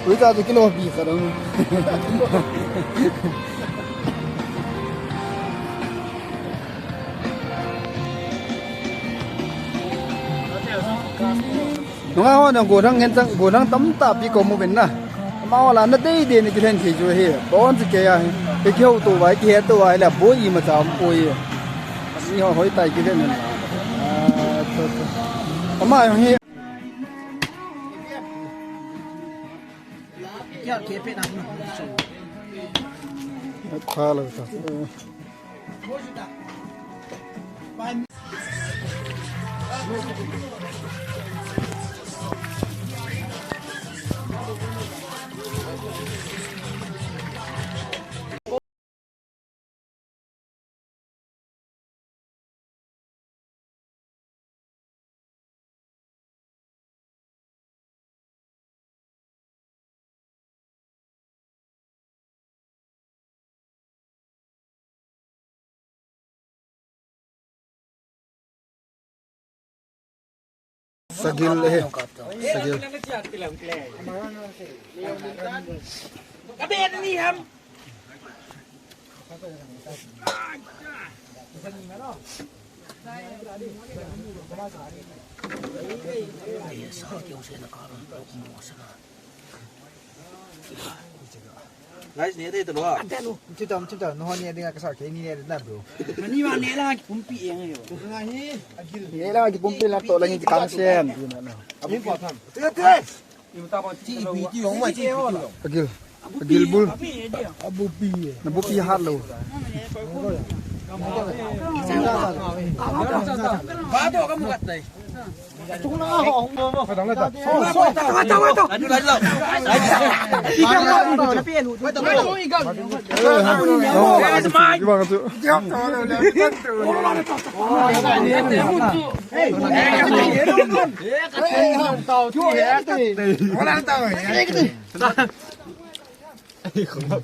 回家就给老逼喝了。đúng không? Nó cố gắng tắm tạp đi có một bên nè, mà là nó đây để cái thằng thì chơi hết, bọn chỉ cái kiểu tụ vài cái tụ vài là bôi gì mà chạm bôi, như họ hỏi tay cái này, mà형 해. khá là sagil eh sagil Kabin ni ham. Lấy gì thế tụi nó? chứ nó hoa nhẹ đi cái sao cái nhẹ đến bro Mà ni mà nè là cũng bị anh hiểu. nhẹ là cái bumpi là tội là những cái sen Abin quả thầm. chị agil agil bul abu pi hat lo Phá bộ cái muột này. chúng nó họ phải đóng lại ta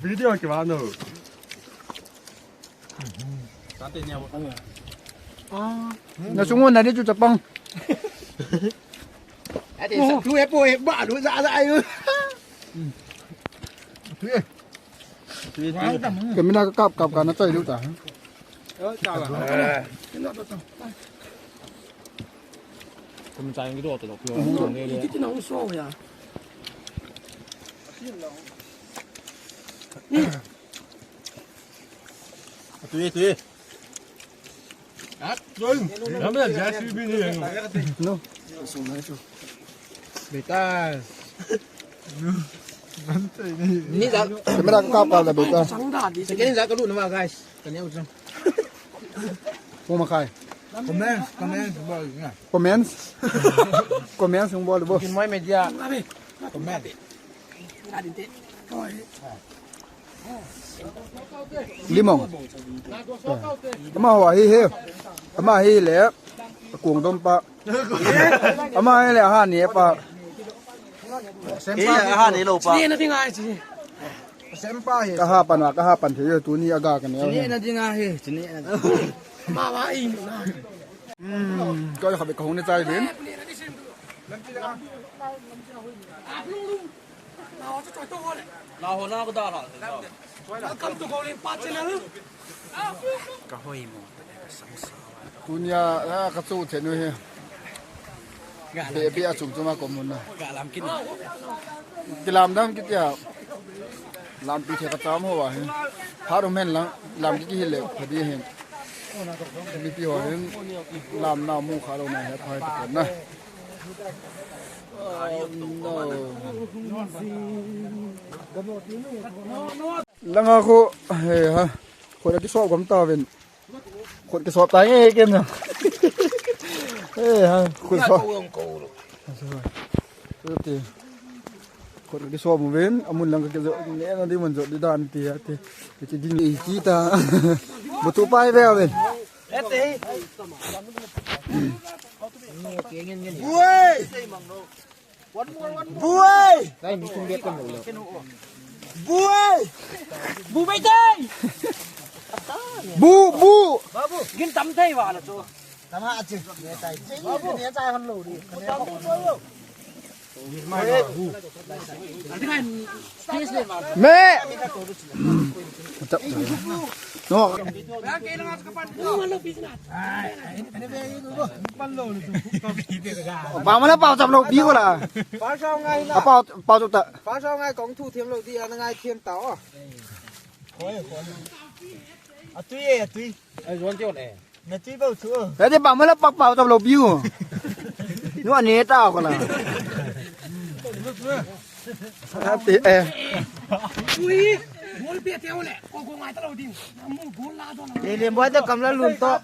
video gimana? Nó xuống này đi chú chập băng. Chú ép bôi bạ đuổi dạ dại ư. Cái mình đang cặp cả nó chạy luôn cả. Không chạy cái đồ được rồi. Cái nó xô vậy. Tùy. Làm gì ra suy bin đi. No. Beta. Ini za. Cái mình đang cặp cả là beta. Sekian za ka dulu nama guys. Tanya usah. Mau makai. Comment. Comment không bao được. Bikin mai media. Comment. Limong. Ama hoa hi he. Ama hi le. Cuồng tôm pa. Ama hi le ha ni pa. Ha ni lo pa. Ini nanti ngai sini. Ka ha pan thế tu ni aga kan Ini ya. nanti ngai sini. Mama ini. Coi họ bị cầu này chạy đến. Nào hồi nào có đào hả? Punya ka chu chen noi he. Be a chung chuma ko mun na. Ki lam dam ki ya. Lam pi the ka cham ho wa he. Haru men lang lam ki hi le phadi he. Mi pi ho he lam na mu kha lo na he phai ta na. Langa ko he ha. Ko da ki so gom ta ven. Ko ki so tai nge ken na. Ha, ko so. Thế còn cái xô một bên, muốn làm cái rượu lẽ nó đi muốn rượu đi đàn thì cái đi nghỉ chi ta một tụ bay về bên. Vui. Đây mình không biết con ngủ được. Vui. Bu bay đây. Bu. Gin tắm thế vào là cho. Tắm hạ chứ. Né tay. Né tay hơn lẩu đi. mẹ nó bảo mà nó bảo chậm đầu bí quá là Phá sao ngay nè. bảo chụp tợ Phá sao ngay cổng thu thêm đầu đi là ngay thêm táo à. À tuy. Ai ruộng chỗ này. Nè tuy bao chúa. đấy thì bảo mà nó bảo chậm đầu bí quá nó nhé tao còn là tí em Để liền bói cầm ra luôn to.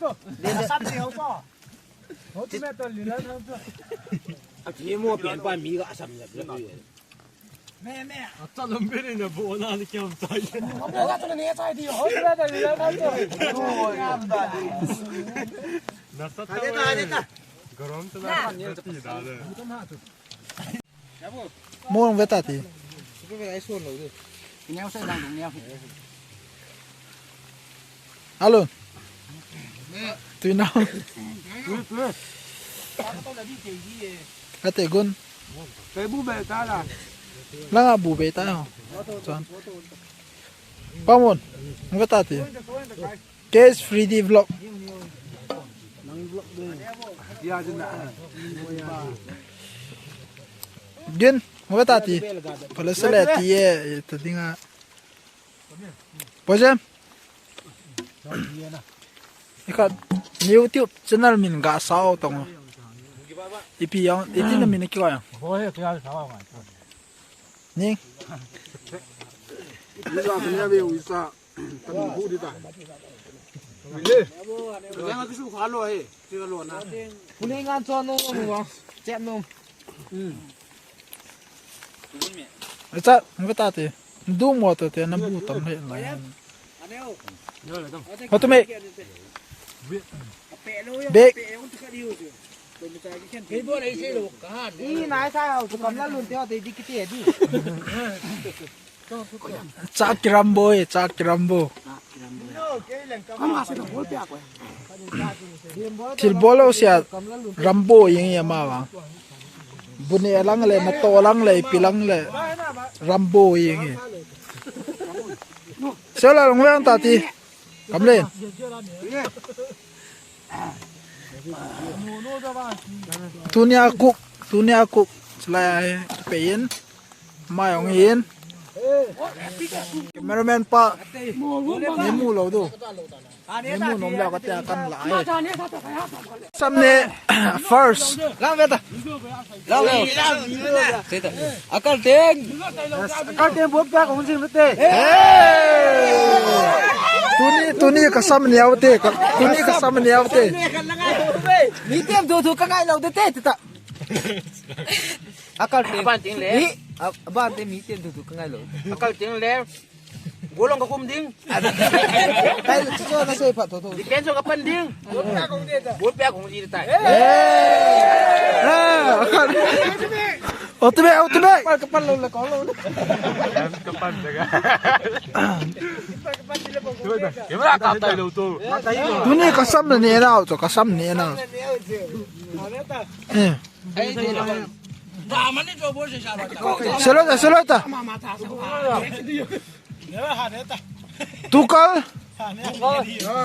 Chỉ mua biển qua mì gà sầm nhập rồi. Tao làm biết là bộ nào thì kêu tay. mua không biết ta thì Cái này xuân rồi. Nhau sẽ đang đúng nhau. alo tùy nào cái tệ gun Cái búp bê ta là. là bù bê ta không chọn bao môn không biết ta thì case free đi vlog điên không biết ta thì phải là sẽ là thì tự tin à bao giờ cái YouTube channel mình gã sao tông ipi yang itu na mình kêu à nè Bây giờ thì về uống sa. Tao hú đi ta. Cái này cái số khá rồi. Chưa luôn à. Hôm nay ngan cho nó không? Chém nó. Cha không biết ta thì đúng một thì nó bu tầm hiện lại họ tụi mày biết Cái bữa đấy sẽ được cả hạt. Ý nói sao? Tụi cầm ra luôn theo thì đi cái tiền đi. cha Rambo til bolo sia Rambo yang ya ma bang bunyi lang le na to lang le pilang le Rambo yang ye sela long lang ta ti kam lên tunia cook selai pein mai ong yin cameraman pa ni mu lo do ni mu nom la ka ta kan lai samne first Lang về ta. Lang về. Akal tiền. Akal tiền bốp ra cũng xin tê. tuni ka sam niaw te tuni ka sam niaw te Mỹ tiêm thu các ngay lâu tê ta. Akal tiền. Ban tiếng lẽ. Ban tiền Mỹ tiêm thu các ngay lâu. Akal tiếng lẽ. Bố lòng có khum tiếng. Cái cho nó xây phật thôi. Đi kén cho cái phân tiếng. Bố bé cũng gì tại. Otbe Kapan lâu là có lâu. Cái mà cặp tay đầu tôi. tuni ka sam ne nào cho ka sam ne nào Mà nó cho bố sẽ sao. seloi ta tukal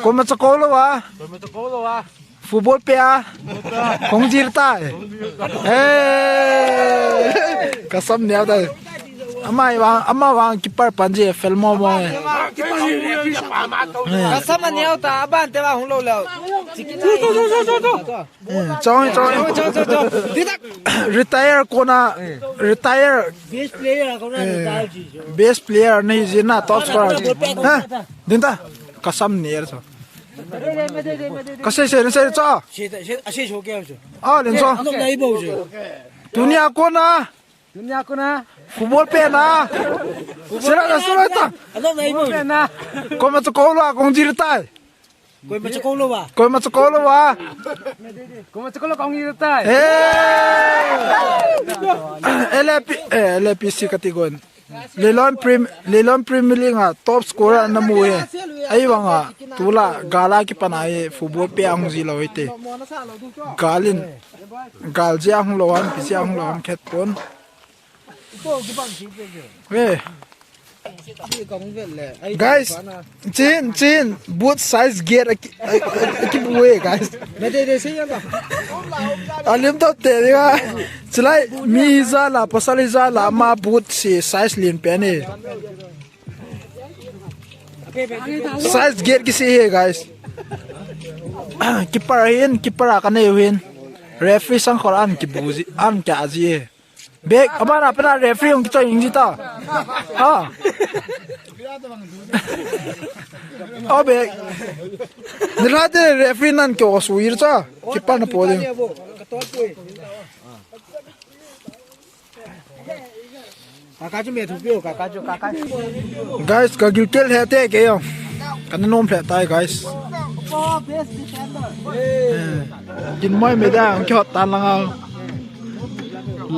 ko ma cha ko lo wa Rồi mà tôi cố rồi à. football pe a kong jir ta ka sam ne da ama wang keeper panje filmo mo Sao mà nhiều ta ban thế mà không lâu lâu. choi retire kona retire best player nei jina top scorer ha dinta kasam ner so kasai se cha Sẽ số kêu chứ. a len so Lúc đấy bầu chứ. dunia kona Dunia ko na. football pe na sera ta Lúc đấy bầu na. ko ma ko lo kong jir ta Quên mà cho cô luôn à. ko ma ko lo wa Ko mà cho cô con như ta. LPC katigon Lelon Premier League top scorer na mu he ai wanga tula gala ki panai football pe ang ji loite galin galji ang loan pi ang loan khet pon hey guys chin boot size get ki buwe guys alim to te ga chilai mi za la pasali za la ma boot si size lin pe ni size get ki si he guys keeper ka ne win referee sang khoran ki buzi am ka ji bek abana pena referee ong kita ing jita ha oh bek nirade referee nan ko suir cha keeper na podi guys kagil kel hete ke yo kanom phe tai guys kin moi me da ong khot tan lang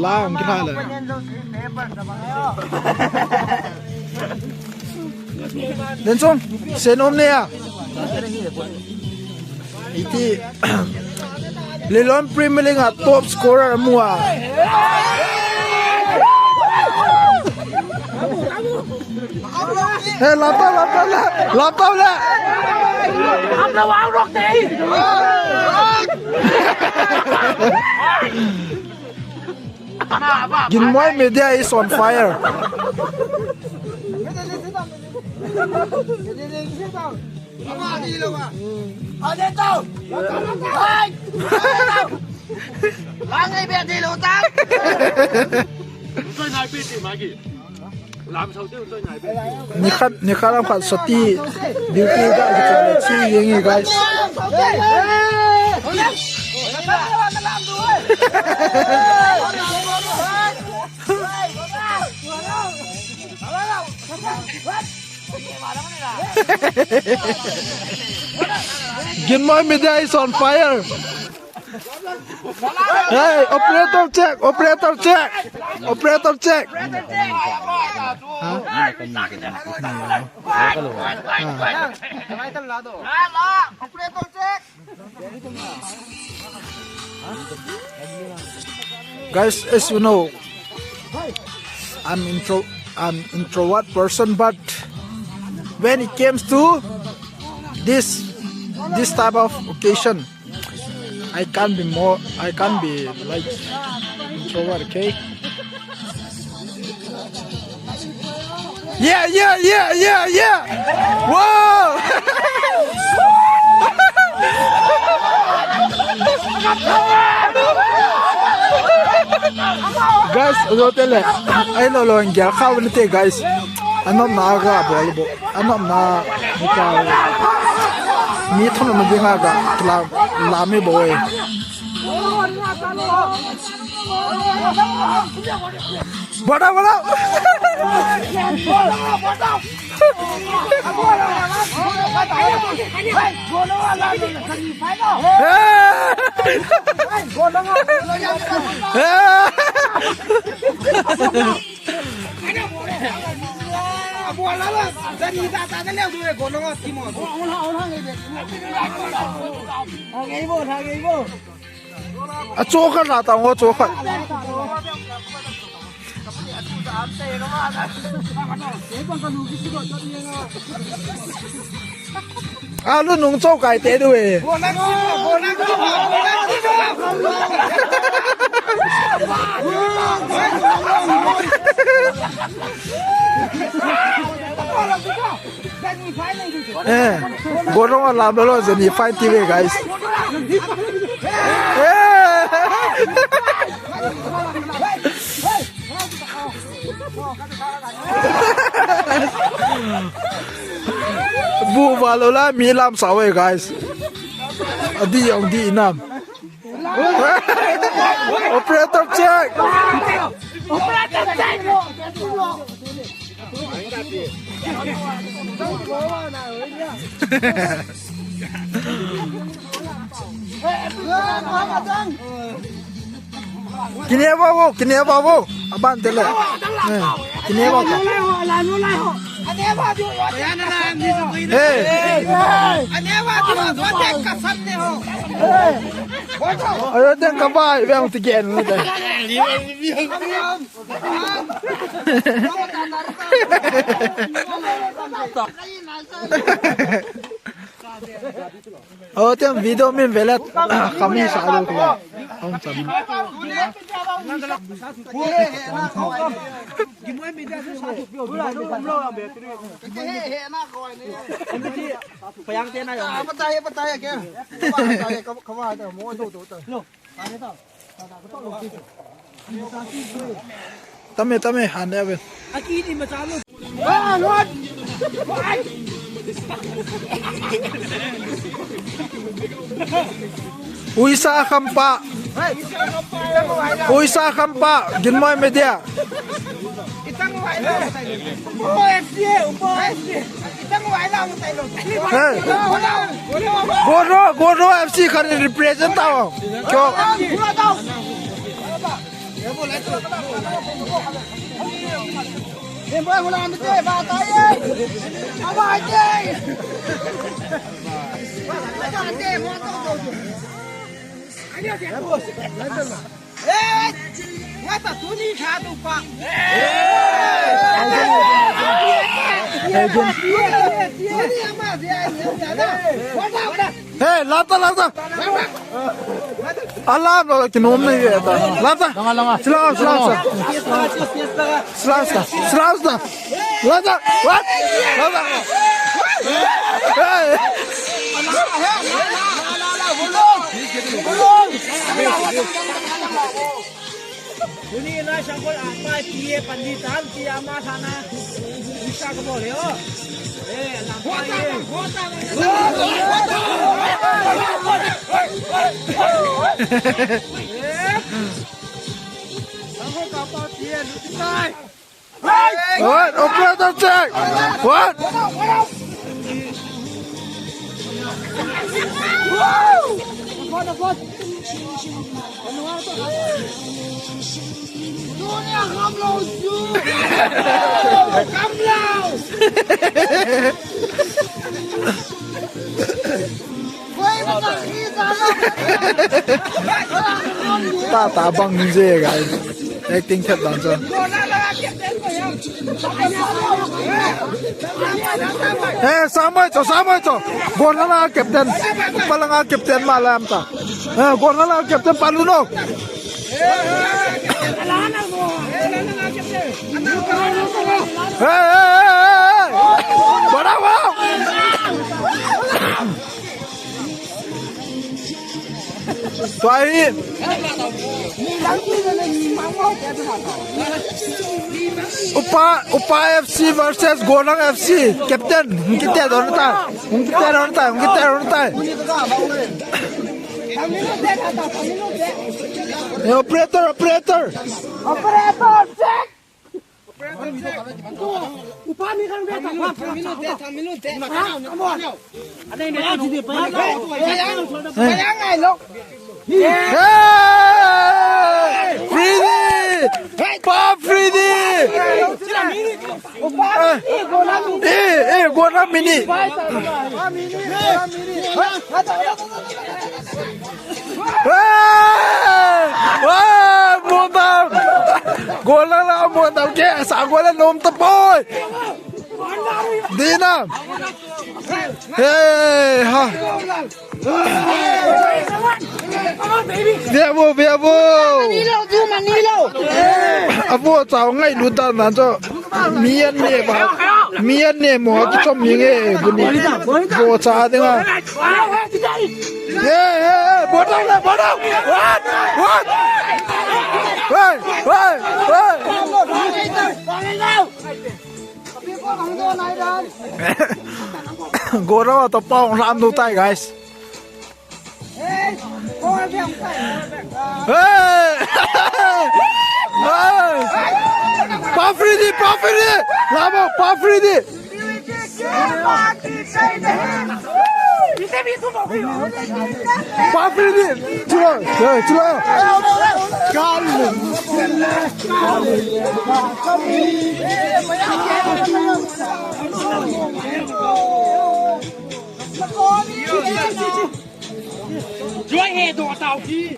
lang kita lah dan song senom ne ya iti Lelon Premier League top scorer mua hey lapau la am la wang rok dei Ginmoy media is on fire. Ni khalam khat sati beauty da chi yengi guys. Ginmoy media is on fire. Hey, operator check. Guys, as you know, I'm introvert person, but when it comes to this type of occasion, I can't be like introvert, okay? Yeah. Whoa! Guys, I no longer how guys. I'm not naga bolbo. I'm not na me thon ma dinga ga la me boy. Bada. A choker na ta ngo choker. Lu nung châu cải tế đuổi. Go wrong làm đó rồi thì fight TV guys. Bu vào là mi làm sao vậy guys? Đi ông đi nam. Operator check. Kini apa bu? Abang tele. Ini apa? Ayo teng kabai bang tiken lu deh. Oh teng video min velat kami salu ko. Om sam. Tame han ya ben. Uisa kampa. Uisa kampa ginmoy media. Goro FC kan represent tau. Kyo. Hey, lata. Allah lo kinom nahi hai ta. Lata. Selamat. Lata. What? Lata. Hey. Ini na sangkol apa piye panditan kiama sana bisa ke boleh oh. Lampai. What? Operator check. What? Ta bang je guys. Acting thật đáng sợ. Sampai cho. Gona la captain. Palanga captain malam ta. Gona la captain Paluno. Bravo. Tuai. Upa FC versus Gonang FC. Captain, kita dorta. Operator check. Upah ni kan beta. Minute. Ada ini jadi bayang ai lok. Fridi. Gona mini. Montam. Gona la montam ke sagola nom tapoy. Dina. Hey, ha. Biabo. Manilo. Abo chao ngai luta na cho mian ne mo ki chom yinge buni. Bo cha de nga. Hey, bottom. What? Gora to pong ram du tai guys. Pa Fridi. Lamo pa Fridi. Paprini, cula. Galin. Jual head or tau ki.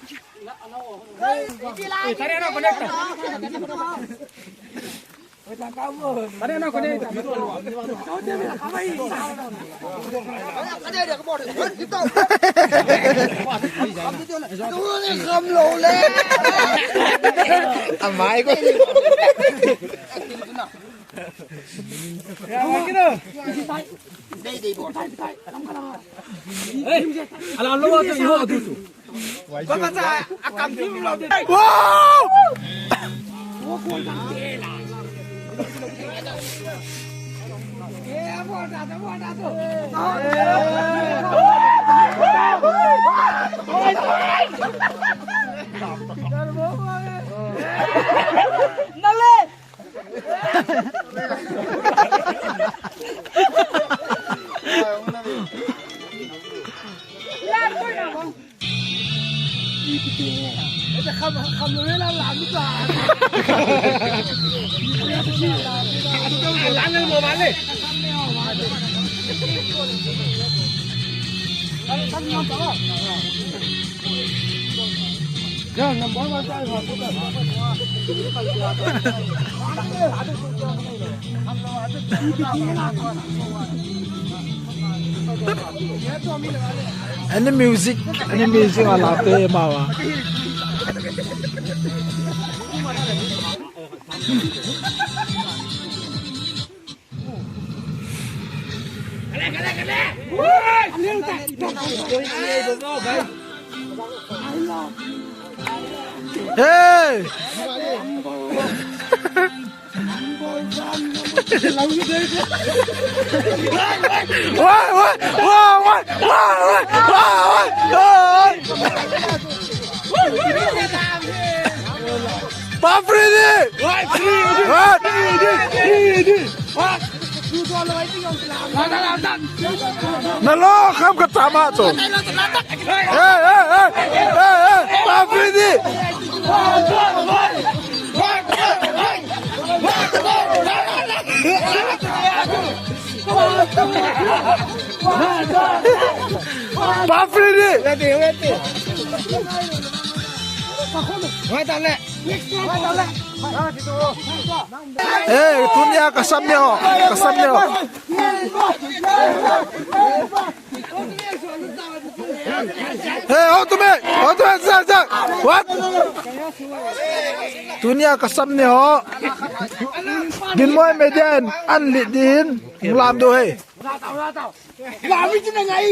Tadi nak connect. Tadi nak connect. Amai ko. Alam lo tu iho tu tu. Bapak saya akan film lo. Wow! Any music ala pe mawa. Hey! Nalo kam katama to. Afridi. Afridi. Dunia kasam ni ho. How to make, what? Dunia kasam ni ho. Din mo median anlit din lam do hey. Lam itu ngai.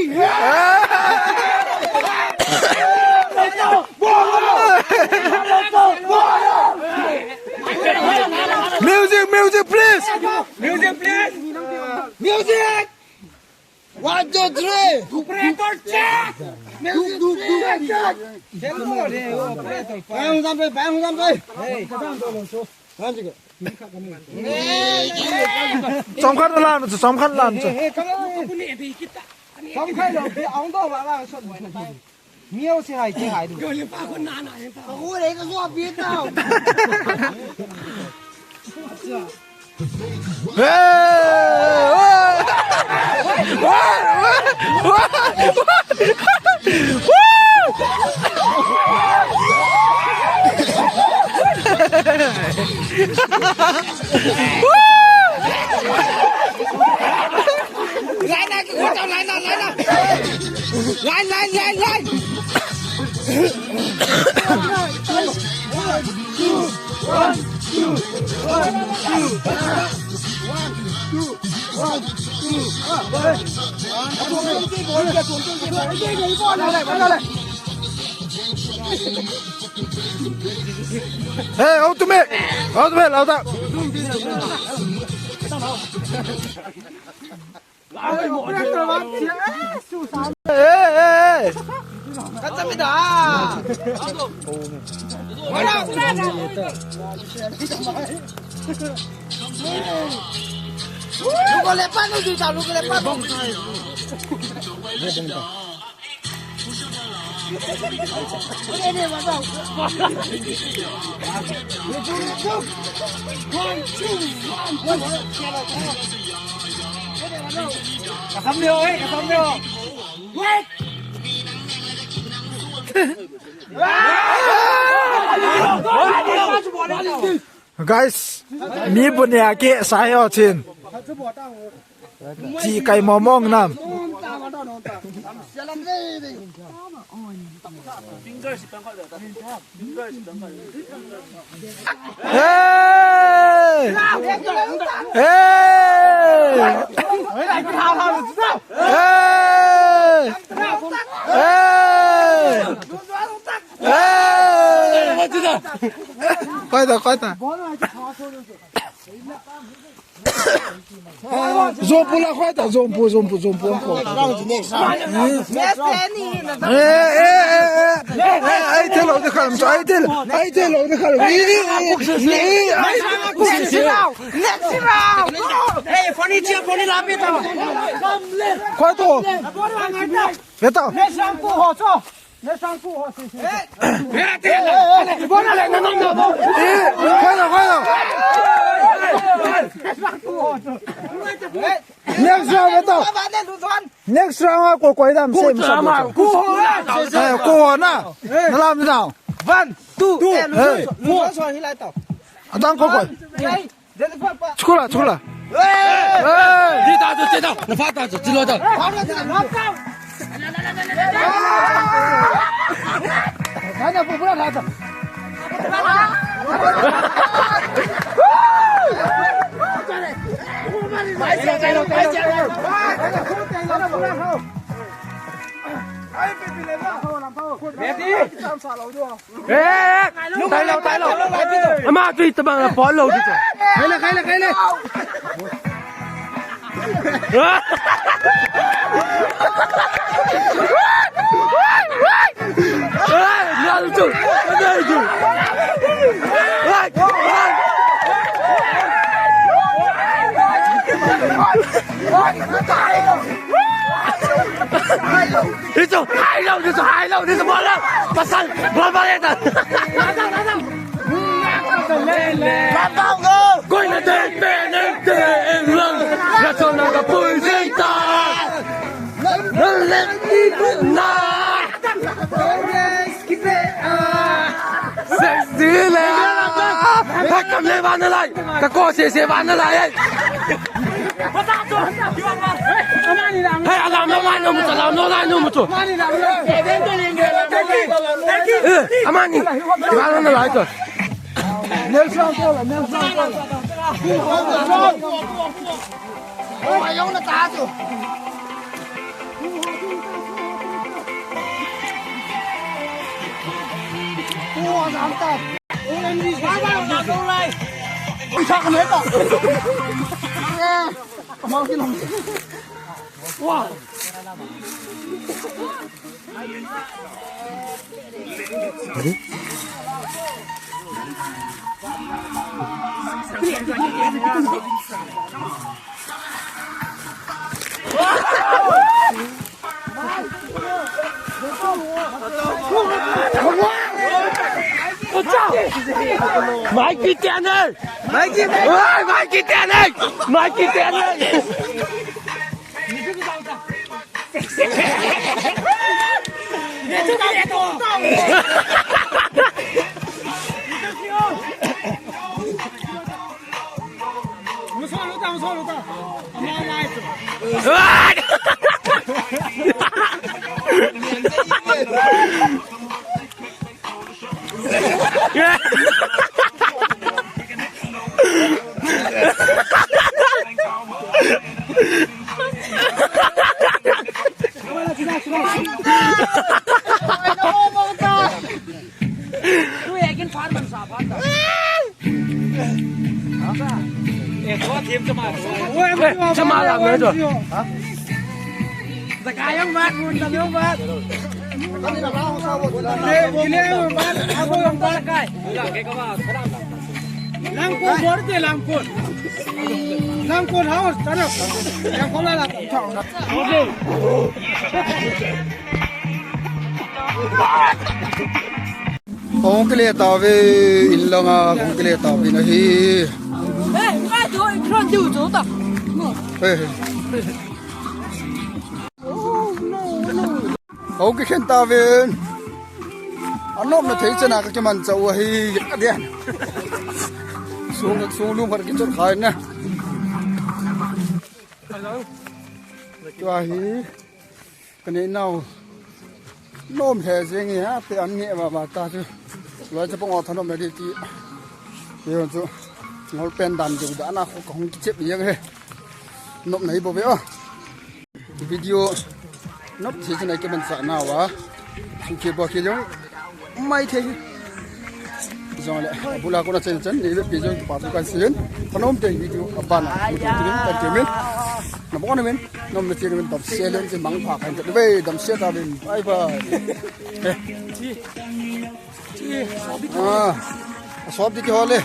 Music, please. Music. 1, 2, 3. Operator check. Music. Samkan lan. Miêu sẽ hay chứ hay đủ. Rồi pa con nàn này. Ôi đấy có giọt biết đâu. Lại này, cái tao lại nào. Lại. Hey, ultimate, lao ta. Hey. 감사합니다. Lu có lẽ bắt nó gì tao, lu có lẽ bắt không? Guys, mi bunya ke sayo chin. Ji kai momong nam. Hey! Quay Zompu la quay ta zompu ko. Ai te lo de khalam ai te lo de khalam. Hey, funny chia funny la pe ta. Quay to. Về tao. Next round betul. Next round aku kau idam same sama. Kau na. Dalam dalam. 1, 2, and 3. Adang kau kau. Sekolah. 你打着接到，我发打着，知道的。不让他走。帶路，阿媽最特別跑路嘅啫。開啦！拉住！你做海漏，你怎麼了？把山拉把嚟的。Quay là tên bè nên tên lần là cho nàng gặp bùi dây ta lên đi bước na sẽ xí lệ hãy cầm lên bàn lại các cô sẽ bàn lại ấy hãy làm nó mai nó một làm nó lại nó một chỗ Amani bàn nó lại rồi Next round过了。我用的打住。我操！我拿来。你唱个哪个？毛巾龙。哇！我操！买几点呢？买几点呢？你这个老子！你这个脸多！我错了，他妈来着！จะมาหลังเลยจ้ะสกายยังมาคุณจะเลี้ยวมากินเลี้ยวมาเอาไปลงบ้านสกายอยากแกก็ว่า Langkot bor de langkot. Langkot haus tanah. Yang kola lah thong. Oke. 红格列大卫，伊朗啊，红格列大卫那是，哎，你看走，你看就走的。哎，红格列大卫，啊，那么推荐那个叫蛮走啊，嘿，个点，送路或者给做开呢，哇嘿，个你闹。nôm thế gì nghe thì ăn nhẹ mà ta chứ nói cho bọn họ thằng nó mới đi chị bây giờ nó pen đàn dù đã là không chết gì hết nôm này bộ véo video nốt thì thế này cái mình sợ nào á khi bỏ kia giống may thế rồi lại bula cũng là chân chân để biết cho bảo tôi quan xuyên thằng nôm tiền video bạn một cái cái cái mình nó bón lên nó mới chơi mình đập xe lên trên băng phạc hành trận về đập xe ta bên ai vợ shop đi cho lên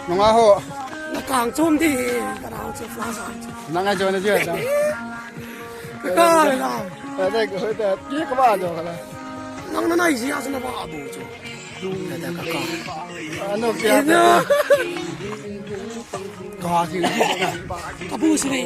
nó ngã hộ Nó càng chôm thì cái nào chưa phá sản. nó ngay cho nó chưa Cái ca này nào. ở đây cái hơi đẹp biết các bạn rồi là Nó này gì à, nó bảo bù chứ. nó kia Nó có thì bù gì